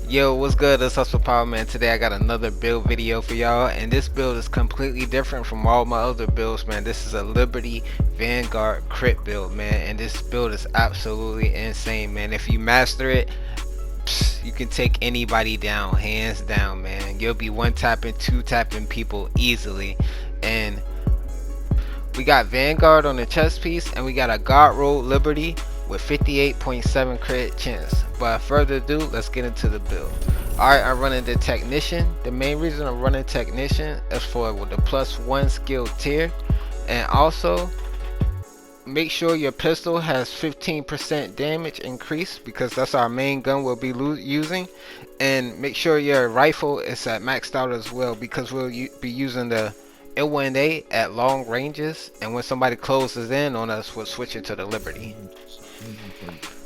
Yo, what's good? It's Hustle Power Man. Today I got another build video for y'all, and this build is completely different from all my other builds, man. This is a Liberty Vanguard crit build, man, and this build is absolutely insane, man. If you master it, you can take anybody down, hands down, man. You'll be one tapping, two tapping people easily. And we got Vanguard on the chest piece, and we got a God roll Liberty with 58.7 crit chance. But further ado, let's get into the build. Alright, I'm running the Technician. The main reason I'm running Technician is for the +1 skill tier, and also make sure your pistol has 15% damage increase, because that's our main gun we'll be using. And make sure your rifle is at maxed out as well, because we'll be using the L1A at long ranges, and when somebody closes in on us, we'll switch it to the Liberty.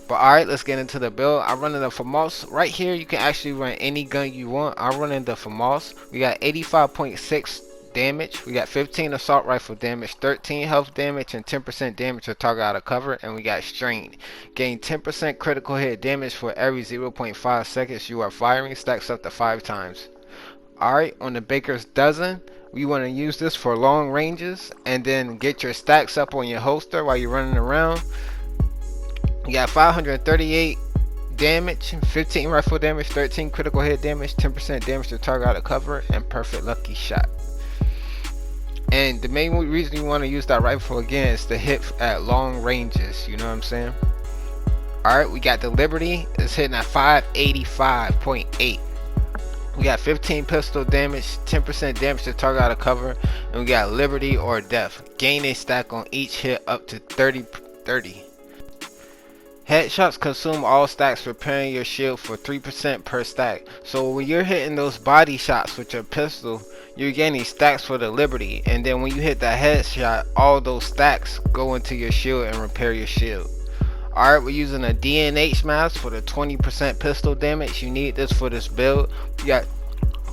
But alright, let's get into the build. I'm running the FAMAS. Right here, you can actually run any gun you want. I'm running the FAMAS. We got 85.6 damage. We got 15 assault rifle damage, 13 health damage, and 10% damage to target out of cover. And we got strain. Gain 10% critical hit damage for every 0.5 seconds you are firing. Stacks up to 5 times. Alright, on the Baker's Dozen, we want to use this for long ranges, and then get your stacks up on your holster while you're running around. You got 538 damage, 15 rifle damage, 13 critical hit damage, 10% damage to target out of cover, and perfect lucky shot. And the main reason you want to use that rifle again is to hit at long ranges, you know what I'm saying? Alright, we got the Liberty. It's hitting at 585.8. We got 15 pistol damage, 10% damage to target out of cover, and we got Liberty or Death. Gain a stack on each hit up to 30. Headshots consume all stacks, repairing your shield for 3% per stack. So when you're hitting those body shots with your pistol, you're gaining stacks for the Liberty, and then when you hit that headshot, all those stacks go into your shield and repair your shield. Alright, we're using a DNH mask for the 20% pistol damage. You need this for this build. You got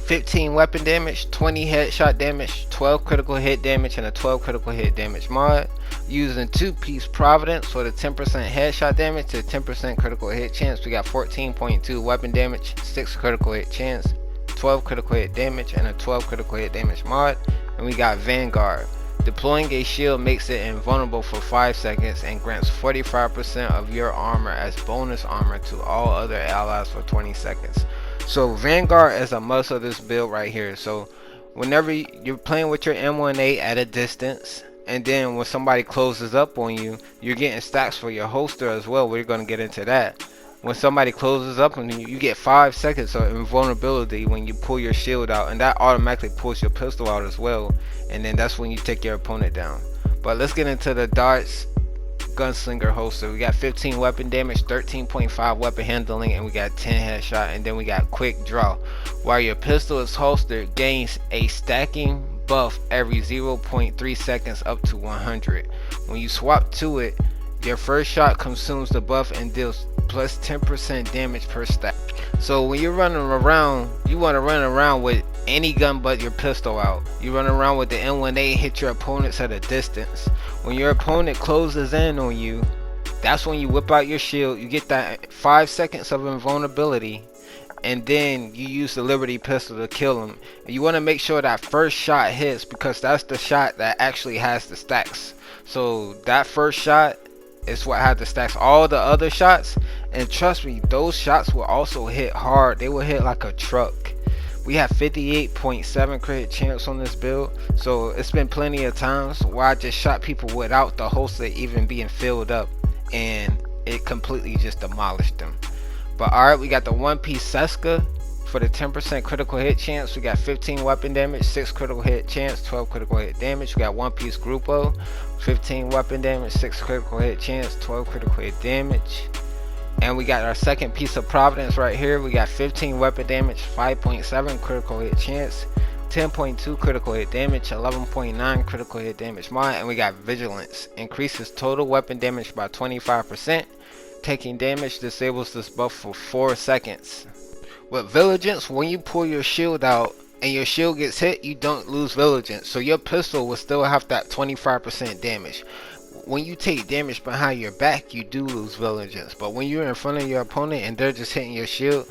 15 weapon damage, 20 headshot damage, 12 critical hit damage, and a 12 critical hit damage mod. Using 2-piece Providence for the 10% headshot damage to 10% critical hit chance. We got 14.2 weapon damage, 6 critical hit chance, 12 critical hit damage, and a 12 critical hit damage mod. And we got Vanguard. Deploying a shield makes it invulnerable for 5 seconds and grants 45% of your armor as bonus armor to all other allies for 20 seconds. So Vanguard is a must of this build right here. So whenever you're playing with your M1A at a distance, and then when somebody closes up on you, you're getting stacks for your holster as well. We're going to get into that. When somebody closes up on you, you get 5 seconds of invulnerability when you pull your shield out, and that automatically pulls your pistol out as well, and then that's when you take your opponent down. But let's get into the darts gunslinger holster. We got 15 weapon damage, 13.5 weapon handling, and we got 10 headshot, and then we got quick draw. While your pistol is holstered, gains a stacking buff every 0.3 seconds up to 100. When you swap to it, your first shot consumes the buff and deals plus 10% damage per stack. So when you're running around, you want to run around with any gun but your pistol out. You run around with the M1A, hit your opponents at a distance. When your opponent closes in on you, that's when you whip out your shield. You get that 5 seconds of invulnerability, and then you use the Liberty pistol to kill them. And you want to make sure that first shot hits, because that's the shot that actually has the stacks. So that first shot is what had the stacks. All the other shots, and trust me, those shots will also hit hard. They will hit like a truck. We have 58.7 crit chance on this build, so it's been plenty of times where I just shot people without the holster even being filled up, and it completely just demolished them. But alright, we got the 1-piece Seska for the 10% critical hit chance. We got 15 weapon damage, 6 critical hit chance, 12 critical hit damage. We got 1-piece Grupo, 15 weapon damage, 6 critical hit chance, 12 critical hit damage. And we got our second piece of Providence right here. We got 15 weapon damage, 5.7 critical hit chance, 10.2 critical hit damage, 11.9 critical hit damage mod. And we got Vigilance. Increases total weapon damage by 25%. Taking damage disables this buff for 4 seconds. With Vigilance, when you pull your shield out and your shield gets hit, you don't lose Vigilance. So your pistol will still have that 25% damage. When you take damage behind your back, you do lose Vigilance. But when you're in front of your opponent and they're just hitting your shield,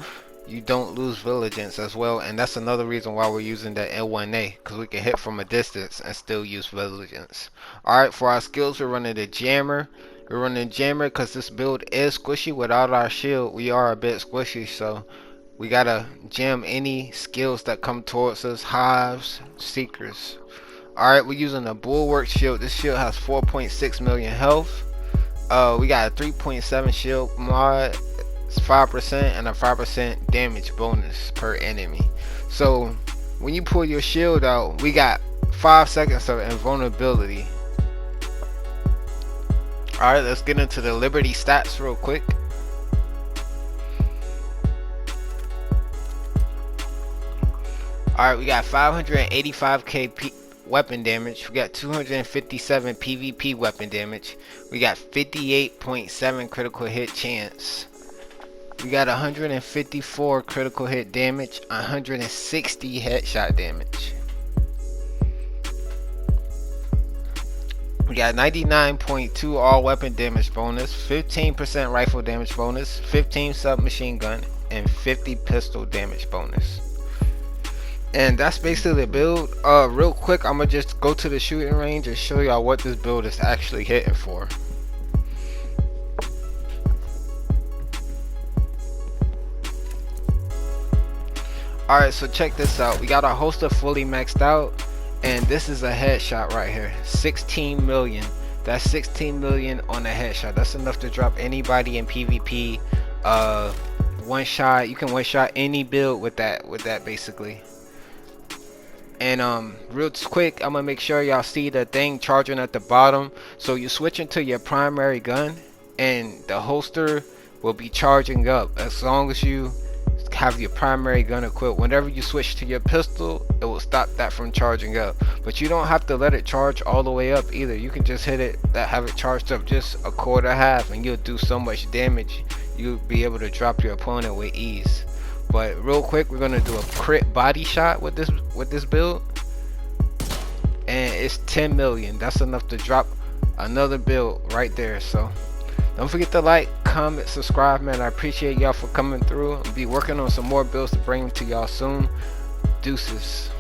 you don't lose vigilance as well, and that's another reason why we're using the L1A, because we can hit from a distance and still use vigilance. Alright, for our skills, we're running the jammer. We're running jammer because this build is squishy. Without our shield, we are a bit squishy, so we gotta jam any skills that come towards us. Hives, seekers. Alright, we're using a bulwark shield. This shield has 4.6 million health. We got a 3.7 shield mod. It's 5% and a 5% damage bonus per enemy. So when you pull your shield out, we got 5 seconds of invulnerability. Alright, let's get into the Liberty stats real quick. Alright, we got 585k weapon damage. We got 257 PvP weapon damage. We got 58.7 critical hit chance. We got 154 critical hit damage, 160 headshot damage. We got 99.2 all weapon damage bonus, 15% rifle damage bonus, 15 submachine gun, and 50 pistol damage bonus. And that's basically the build. Real quick, I'm gonna just go to the shooting range and show y'all what this build is actually hitting for. Alright, so check this out. We got our holster fully maxed out, and this is a headshot right here. 16 million. That's 16 million on a headshot. That's enough to drop anybody in PvP. One shot. You can one shot any build with that basically. And real quick, I'm gonna make sure y'all see the thing charging at the bottom. So you switch into your primary gun, and the holster will be charging up as long as you have your primary gun equipped. Whenever you switch to your pistol, it will stop that from charging up. But you don't have to let it charge all the way up either. You can just hit it, have it charged up just a quarter half, and you'll do so much damage. You'll be able to drop your opponent with ease. But real quick, we're gonna do a crit body shot with this build, and it's 10 million. That's enough to drop another build right there. So don't forget to like, comment, subscribe, man. I appreciate y'all for coming through. I'll be working on some more builds to bring to y'all soon. Deuces.